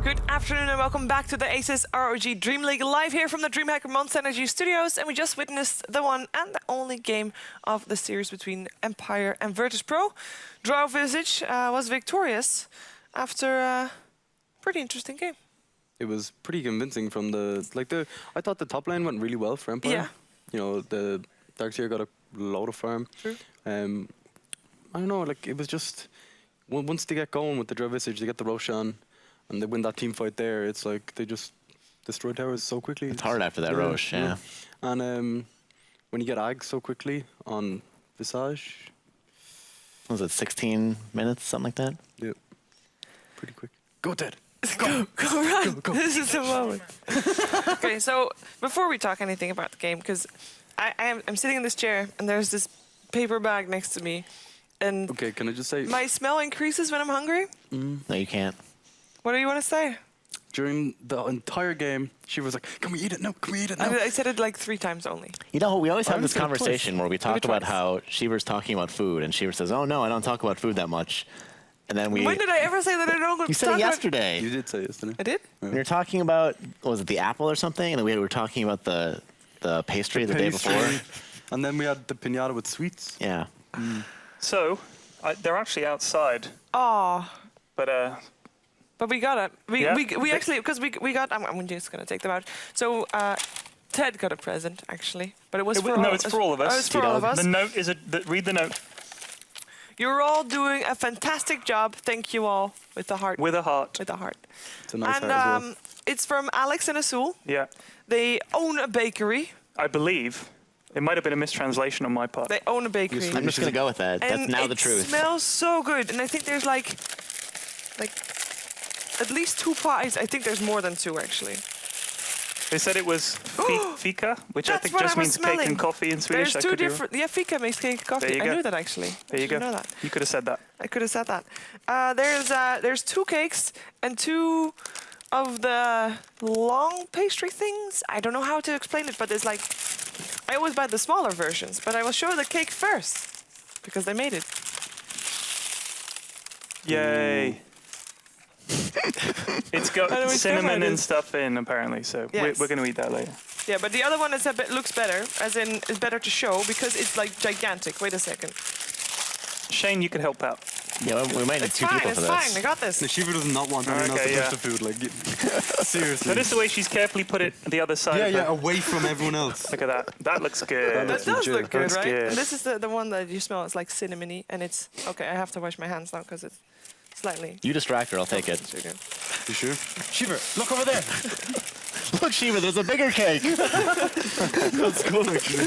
Good afternoon and welcome back to the ASUS ROG DreamLeague live here from the DreamHack Monster Energy Studios, and we just witnessed the one and the only game of the series between Empire and Virtus.Pro. Draw Visage was victorious after a pretty interesting game. It was pretty convincing from I thought the top lane went really well for Empire. Yeah. You know, the Darkseer got a load of farm. True. I don't know, like it was just once they get going with the Draw Visage, they get the Roshan, and they win that team fight there. It's like they just destroy towers so quickly. It's hard after that Roche, yeah. And when you get Ag so quickly on Visage, was it 16 minutes, something like that? yeah, pretty quick. Go Ted. Go run. Go. This is the moment. Okay, so before we talk anything about the game, because I'm sitting in this chair and there's this paper bag next to me, and Okay, can I just say, my smell increases when I'm hungry. No, you can't. What do you want to say? during the entire game, she was like, "Can we eat it now? Can we eat it now?" I said it like 3 times only. You know, we always have I'm this gonna conversation where we talk Maybe about twice. how Shiver's talking about food, and Shiver says, "Oh no, I don't talk about food that much." And then we. When did I ever say that I don't You said talk it about- yesterday. You did say yesterday. I did? We were talking about, was it the apple or something? And then we were talking about the pastry the day before. And then we had the piñata with sweets. Yeah. So, they're actually outside, Oh, but but we got it. Yeah. We actually, because we got, I'm just going to take them out. So Ted got a present, actually. But it was for all, it's for all of us. Oh, it's for all of us. The note is read the note You're all doing a fantastic job. Thank you all. With the heart. with a heart. With the heart. It's a nice And heart as well. it's from Alex and Azul. Yeah, They own a bakery. I believe it might have been a mistranslation on my part. They own a bakery. I'm just going to go with that. That's And now the it truth. smells so good. And I think there's like at least 2 pies. I think there's more than 2, actually. They said it was fika, which I That's think what just I was means cake and smelling. coffee in Swedish. There's I 2 could be wrong. different... Yeah, fika makes cake and coffee. There you I go. knew that, actually. There you I should go. know that. You could have said that. I could have said that. There's 2 cakes and 2 of the long pastry things. I don't know how to explain it, but it's like... I always buy the smaller versions, but I will show the cake first, because they made it. Yay! It's By the way, got cinnamon Stefan and is- stuff in, apparently, so Yes. we're going to eat that later. Yeah, but the other one is looks better, as in it's better to show, because it's like gigantic. Wait a second. Shane, you could help out. Yeah, we might need It's 2 fine, people it's for fine. this. I got this. The Shiva does not want anyone else to Okay, touch yeah. the food. Like, seriously. Notice the way she's carefully put it the other side. Yeah, of yeah, the- away from everyone else. Look at that. That looks good. That That looks does legit. look good, Looks right? good. And this is the one that you smell. It's like cinnamony, and it's... Okay, I have to wash my hands now, because it's slightly... You distract her, I'll take it. It's really good. You sure? Shiva, look over there. Look, Shiva, there's a bigger cake. That's cool, actually.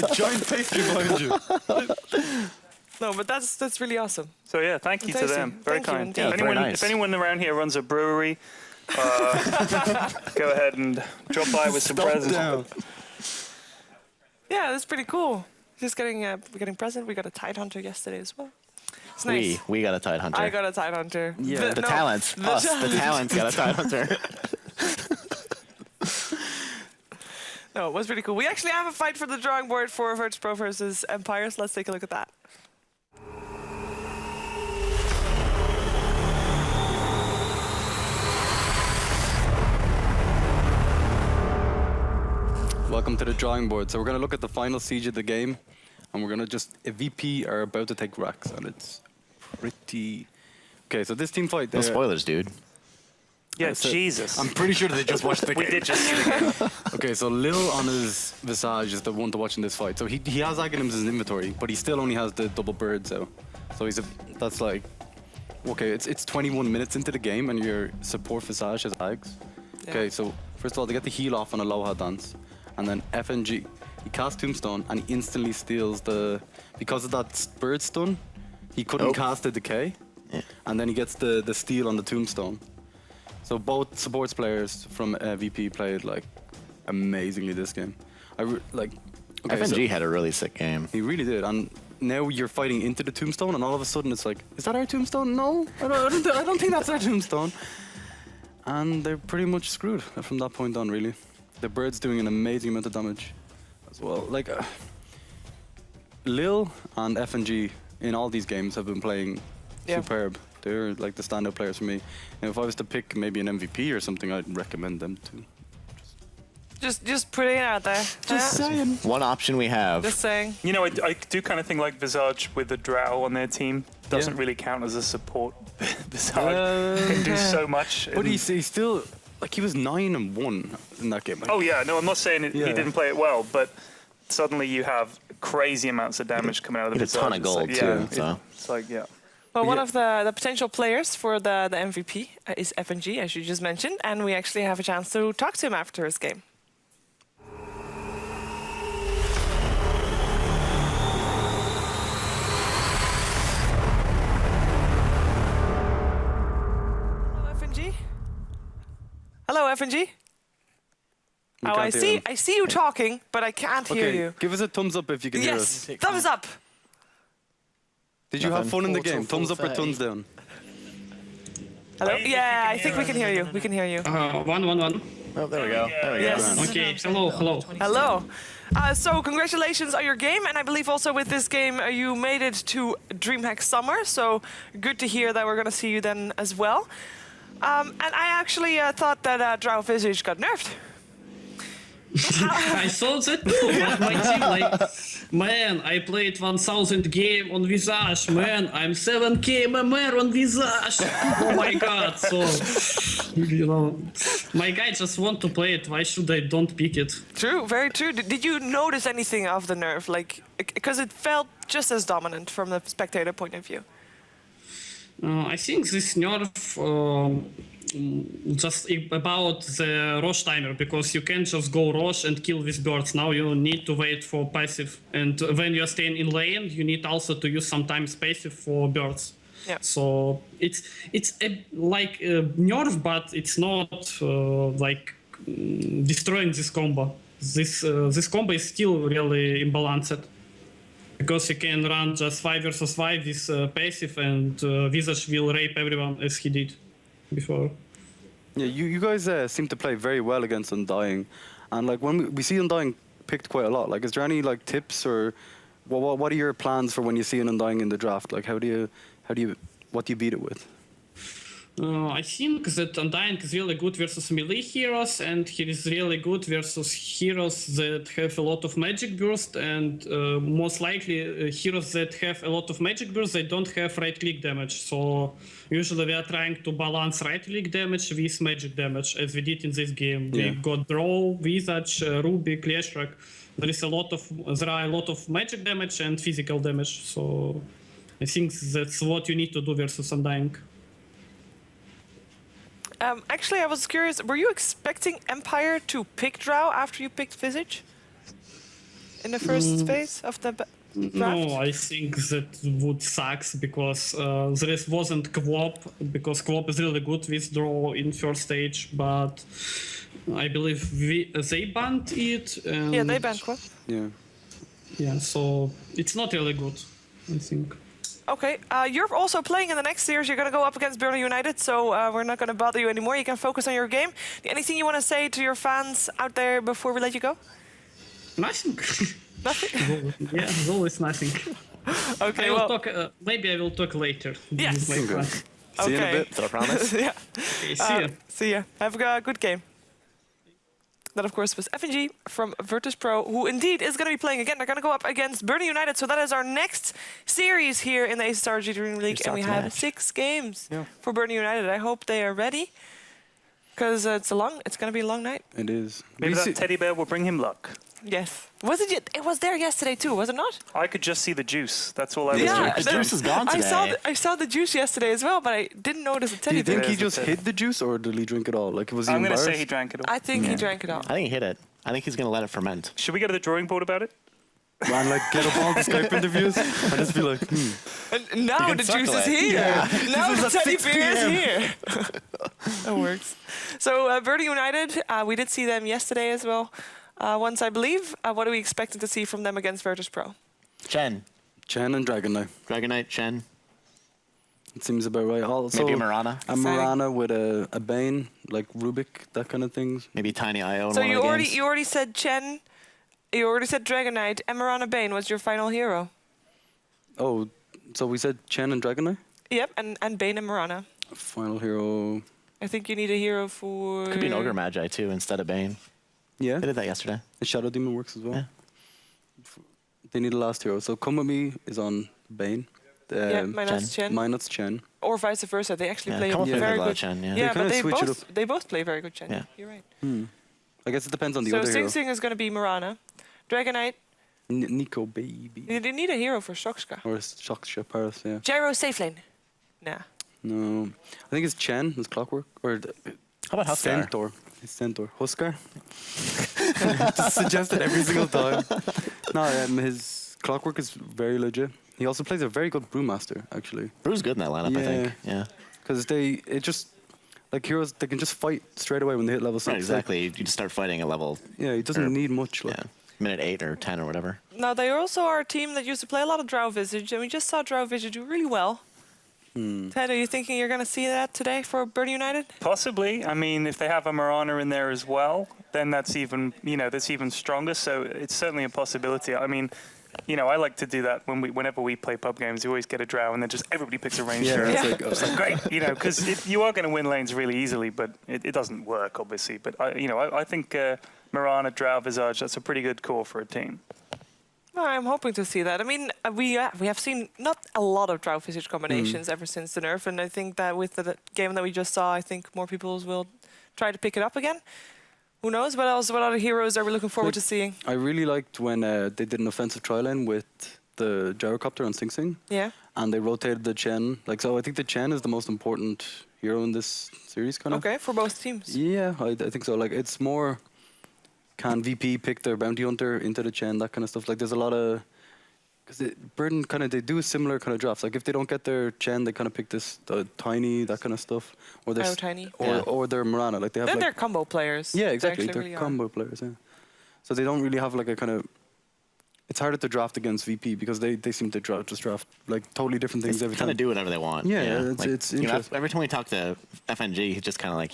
A giant pastry behind you. No, but that's really awesome. So yeah, thank you to Tasty. them. Very Thank you kind. indeed. Yeah, very nice. If anyone around here runs a brewery, go ahead and drop by with some presents. Down. Yeah, that's pretty cool. Just getting present. We got a Tidehunter yesterday as well. It's nice. We got a Tide Hunter. I got a Tidehunter. Yeah. the no, talents. the Us, the talents got a Tide Hunter. No, it was pretty cool. We actually have a fight for the drawing board for Virtus.Pro versus Empire, so let's take a look at that. Welcome to the drawing board. So we're going to look at the final siege of the game, and we're going to just... A VP are about to take racks, and it's pretty... Okay, so this team fight... No they're- spoilers, dude. Yeah, So- Jesus. I'm pretty sure they just watched the game. We did just see the game. Okay, so Lil on his Visage is the one to watch in this fight. So he has Aghanims in his inventory, but he still only has the double birds out. So that's like, okay, it's 21 minutes into the game and your support Visage has Ags. Yeah. Okay, so first of all, they get the heal off on Aloha Dance. And then FNG, he casts Tombstone and he instantly steals because of that bird stun, he couldn't cast the Decay. Yeah. And then he gets the steal on the Tombstone. So both supports players from VP played like amazingly this game. Okay, FNG had a really sick game. he really did, and now you're fighting into the Tombstone, and all of a sudden it's like, is that our Tombstone? No, I don't think that's our Tombstone. And they're pretty much screwed from that point on, really. The bird's doing an amazing amount of damage as well. Like Lil and FNG in all these games have been playing Yeah. superb. They're like the standout players for me. And if I was to pick maybe an MVP or something, I'd recommend them too. Just putting it out there. saying. One option we have. Just saying. You know, I do kind of think like Visage with the Drow on their team doesn't really count as a support. Visage can do so much. But he's still like he was 9-1 in that game. Like, Oh yeah, no, I'm not saying he didn't play it well, but suddenly you have crazy amounts of damage coming out of the He had a ton of gold, too, so. It's like, yeah. Well, But one yeah. of the potential players for the MVP is FNG, as you just mentioned, and we actually have a chance to talk to him after his game. Hello, FNG. Hello, FNG. we Oh, can't hear him. I see you talking, but I can't hear Okay, you. give us a thumbs up if you can hear us. Yes, thumbs up. Did you have Nothing. fun in the Full game? to full Thumbs up or 30. thumbs down? Hello. Wait, Yeah, I if you think can we can hear you. We can hear you. 1-1-1. Oh, there we go. There we Yes. go. Okay, hello. Hello. So congratulations on your game, and I believe also with this game you made it to DreamHack Summer. So good to hear that we're going to see you then as well. And I actually thought that Drow Visage got nerfed. I saw that too, but my team like, man, I played 1000 game on Visage, man, I'm 7k MMR on Visage, oh my god, so, you know, my guy just want to play it, why should I don't pick it? True, very true. Did you notice anything of the nerf? Like, because it felt just as dominant from the spectator point of view. I think this nerf just about the Rosh timer, because you can't just go Rosh and kill these birds. Now you need to wait for passive, and when you are staying in lane, you need also to use sometimes passive for birds. Yeah. So it's like a nerf, but it's not like destroying this combo. This combo is still really imbalanced. Because you can run just 5 versus 5 with passive, and Visage will rape everyone as he did before. Yeah, you guys seem to play very well against Undying, and like when we see Undying picked quite a lot. Like, is there any like tips or what are your plans for when you see an Undying in the draft? Like, what do you beat it with? I think that Undying is really good versus melee heroes, and he is really good versus heroes that have a lot of magic burst, and most likely heroes that have a lot of magic burst, they don't have right click damage. So usually we are trying to balance right click damage with magic damage, as we did in this game. Yeah. We got Draw, Visage, Ruby, Kleshrak. There are a lot of magic damage and physical damage. So I think that's what you need to do versus Undying. Actually, I was curious, were you expecting Empire to pick Drow after you picked Visage? In the first phase of the draft? No, I think that would suck because there wasn't Quop, because Quop is really good with draw in first stage, but I believe they banned it. And Yeah, they banned Quap. Yeah. Yeah, so it's not really good, I think. Okay, you're also playing in the next series. You're going to go up against Burnley United, so we're not going to bother you anymore. You can focus on your game. Anything you want to say to your fans out there before we let you go? Nothing. Nothing? Yeah, there's always nothing. Okay, I will well, talk. Maybe I will talk later. Yes. with my Okay. friend. See you in a Okay. bit. Is that a promise? yeah. Okay, see ya. See ya. Have a good game. That, of course, was FNG from Virtus.Pro, who indeed is going to be playing again. They're going to go up against Burnley United. So that is our next series here in the ASUS ROG DreamLeague. And we start to have match. 6 games Yeah. for Burnley United. I hope they are ready, because it's going to be a long night. It is. Maybe We that see- teddy bear will bring him luck. Yes. Was it? It was there yesterday too, was it not? I could just see the juice. That's all I was Yeah, doing. The juice is gone I saw today. I saw the juice yesterday as well, but I didn't notice the Do teddy you think bear. he There's just the hid the juice, or did he drink it all? Like, was he I'm going to embarrassed? say he drank it all. I think he drank it all. I think he hit it. I think he's going to let it ferment. Should we go to the drawing board about it? Man, like, get up all the Skype interviews and just be like, And now the juice circle is it. here. Now This the is at teddy 6 bear is PM. here. That works. So Burnley United, we did see them yesterday as well. Once, I believe. What are we expecting to see from them against Virtus.Pro? Chen. Chen and Dragon Knight. Dragon Knight, Chen. It seems about right. Also, Maybe a Mirana. A Mirana with a Bane, like Rubik, that kind of things. Maybe Tiny IO in So one you of the already games. said Chen, you already said Dragon Knight, and Mirana Bane was your final hero. Oh, so we said Chen and Dragon Knight? Yep, and Bane and Mirana. Final hero. I think you need a hero for... Could be an Ogre Magi too instead of Bane. Yeah. They did that yesterday. The Shadow Demon works as well. Yeah. They need a last hero. So Come With Me is on Bane. Yeah, minus Chen. Minus Chen. Or vice versa. They actually Yeah, play Come Up with very a lot of good... Chen, yeah. Yeah, They but kinda switch it they both play very good Chen. Yeah. You're right. I guess it depends on the So other Sing hero. Sing is going to be Mirana. Dragonite. Nico Baby. They need a hero for Shokska. Or Shocksha Paris, yeah. Gyro safe lane. Nah. No. I think it's Chen, his Clockwork. Or How about Huskar? Centaur. It's Centaur. Huskar? Just suggested every single time. No, his Clockwork is very legit. He also plays a very good Brewmaster, actually. Brew's good in that lineup, I think. Yeah. Because like heroes, they can just fight straight away when they hit level 6. Right, exactly. You just start fighting at level. Yeah, he doesn't need much. Like. Yeah. Minute 8 or 10 or whatever. Now, they also are a team that used to play a lot of Drow Visage, and we just saw Drow Visage do really well. Ted, are you thinking you're going to see that today for Bird United? Possibly. I mean, if they have a Mirana in there as well, then that's even, that's even stronger. So it's certainly a possibility. I mean, I like to do that whenever we play pub games. You always get a Drow, and then just everybody picks a ranged hero. It's like, Great, because you are going to win lanes really easily, but it doesn't work, obviously. But I think Mirana, Drow, Visage, that's a pretty good core for a team. Well, I'm hoping to see that. I mean, we have seen not a lot of Drow Visage combinations ever since the nerf, and I think that with the game that we just saw, I think more people will try to pick it up again. Who knows? What else? What other heroes are we looking forward to seeing? I really liked when they did an offensive tri lane with the Gyrocopter on Sing Sing. Yeah. And they rotated the Chen. So I think the Chen is the most important hero in this series, kind of. Okay, for both teams. Yeah, I think so. Like, it's more, can VP pick their bounty hunter into the Chen, that kind of stuff. Like, there's a lot of, because Burden they do similar kind of drafts. Like, if they don't get their Chen, they kind of pick this Tiny, that kind of stuff, or their Tiny. or their Mirana. Like, they have They're combo players. yeah, exactly. They They're really are. combo players. Yeah, so they don't really have like a kind of. It's harder to draft against VP because they seem to draft like totally different things every Kind time. of do whatever they want. Yeah, Like, it's you know, interesting. every time we talk to FNG, he's just kind of like,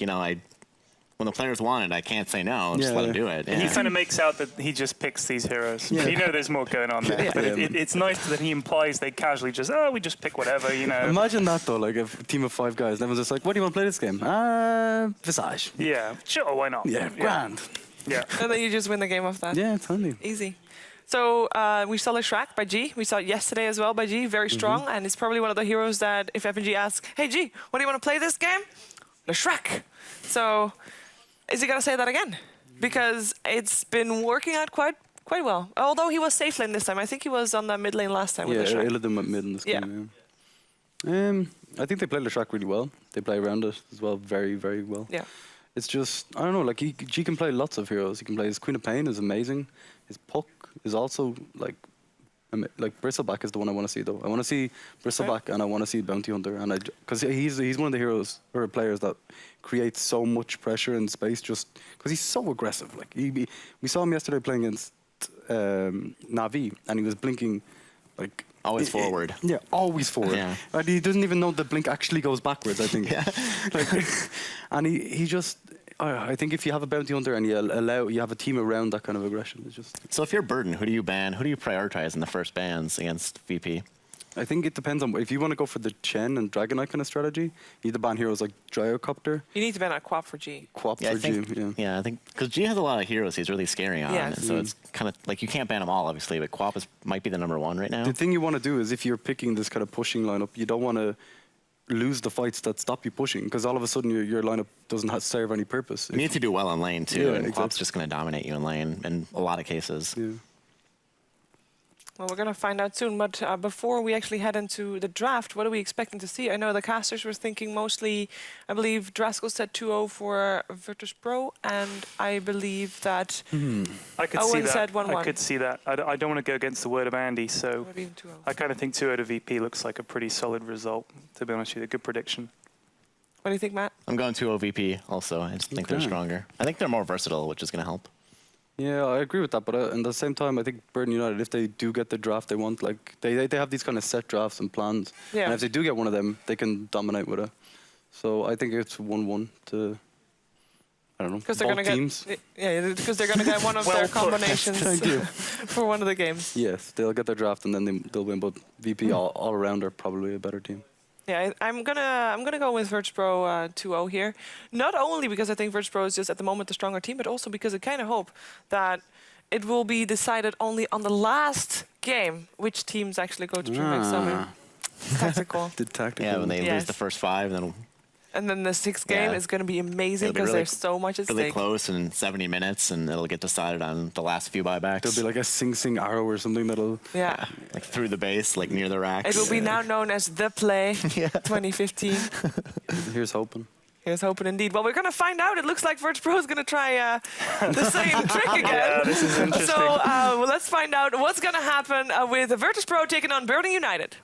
when the players want it, I can't say no. Just let them do it. He Yeah. kind of makes out that he just picks these heroes. Yeah. There's more going on there. But it's nice that he implies they casually just, we just pick whatever, Imagine that though, like a team of 5 guys, and everyone's just like, "What do you want to play this game?" Visage. Yeah, sure, why not? Yeah, grand. Yeah. And then you just win the game off that. Yeah, it's handy. Easy. So we saw Leshrac by G. We saw it yesterday as well by G. Very strong, and it's probably one of the heroes that if FNG asks, "Hey G, what do you want to play this game?" Leshrac. So is he gonna say that again? Because it's been working out quite well. Although he was safe lane this time. I think he was on the mid lane last time with Yeah, Leshrac. Illidan went mid in this game. Yeah. I think they play Leshrac really well. They play around it as well, very, very well. Yeah. It's just, I don't know, like G can play lots of heroes. He can play his Queen of Pain is amazing. His Puck is also like Bristleback is the one I want to see though. I want to see Bristleback and I want to see Bounty Hunter, and because he's one of the heroes or players that creates so much pressure in space just because he's so aggressive. Like we saw him yesterday playing against Na'Vi, and he was blinking like. Always forward. Yeah, always forward. Yeah. And he doesn't even know the blink actually goes backwards, I think. Yeah. And he just, I think if you have a bounty hunter and you have a team around that kind of aggression, it's just. So if you're Burden, who do you ban? Who do you prioritize in the first bans against VP? I think it depends on if you want to go for the Chen and Dragonite kind of strategy. You need to ban heroes like Gyrocopter, You need to ban a Quap for G. Quap Yeah, for G. I think because G has a lot of heroes he's really scary on, Yes. and so it's kind of like you can't ban them all, obviously, but Quap might be the #1 right now. The thing you want to do is if you're picking this kind of pushing lineup, you don't want to lose the fights that stop you pushing because all of a sudden your lineup doesn't serve any purpose. You need to do well on lane too, Yeah, and exactly. Quap's just going to dominate you in lane in a lot of cases. Yeah. Well, we're going to find out soon, but before we actually head into the draft, what are we expecting to see? I know the casters were thinking mostly, I believe Draskell said 2-0 for Virtus.Pro, and I believe that I could Owen see that. said 1-1. I could see that. I don't want to go against the word of Andy, so maybe even 2-0. I kind of think 2-0 to VP looks like a pretty solid result, to be honest with you. A good prediction. What do you think, Matt? I'm going 2-0 VP also. I just think they're Okay. stronger. I think they're more versatile, which is going to help. Yeah, I agree with that, but at the same time, I think Burden United, if they do get the draft they want, like they have these kind of set drafts and plans, Yeah. and if they do get one of them, they can dominate with it. So I think it's 1-1 to, I don't know, Because they're going both to teams. get, yeah, because they're going to get one of their Well put. combinations Thank you. for one of the games. Yes, they'll get their draft and then they'll win. But VP all around are probably a better team. Yeah, I'm gonna go with Virtus.Pro 2-0 here. Not only because I think Virtus.Pro is just at the moment the stronger team, but also because I kind of hope that it will be decided only on the last game which teams actually go to DreamHack Summit. Tactical. The tactical. Yeah, when they Yes. lose the first 5, then And then the sixth game Yeah. is going to be amazing It'll be because really- there's so much at really stake. close in 70 minutes, and it'll get decided on the last few buybacks. There'll be like a Sing Sing arrow or something that'll. Yeah. like through the base, like near the racks. It will be now known as The Play 2015. Here's hoping. Here's hoping indeed. Well, we're going to find out. It looks like Virtus.Pro is going to try the same trick again. Yeah, this is interesting. So let's find out what's going to happen with Virtus.Pro taking on Burning United.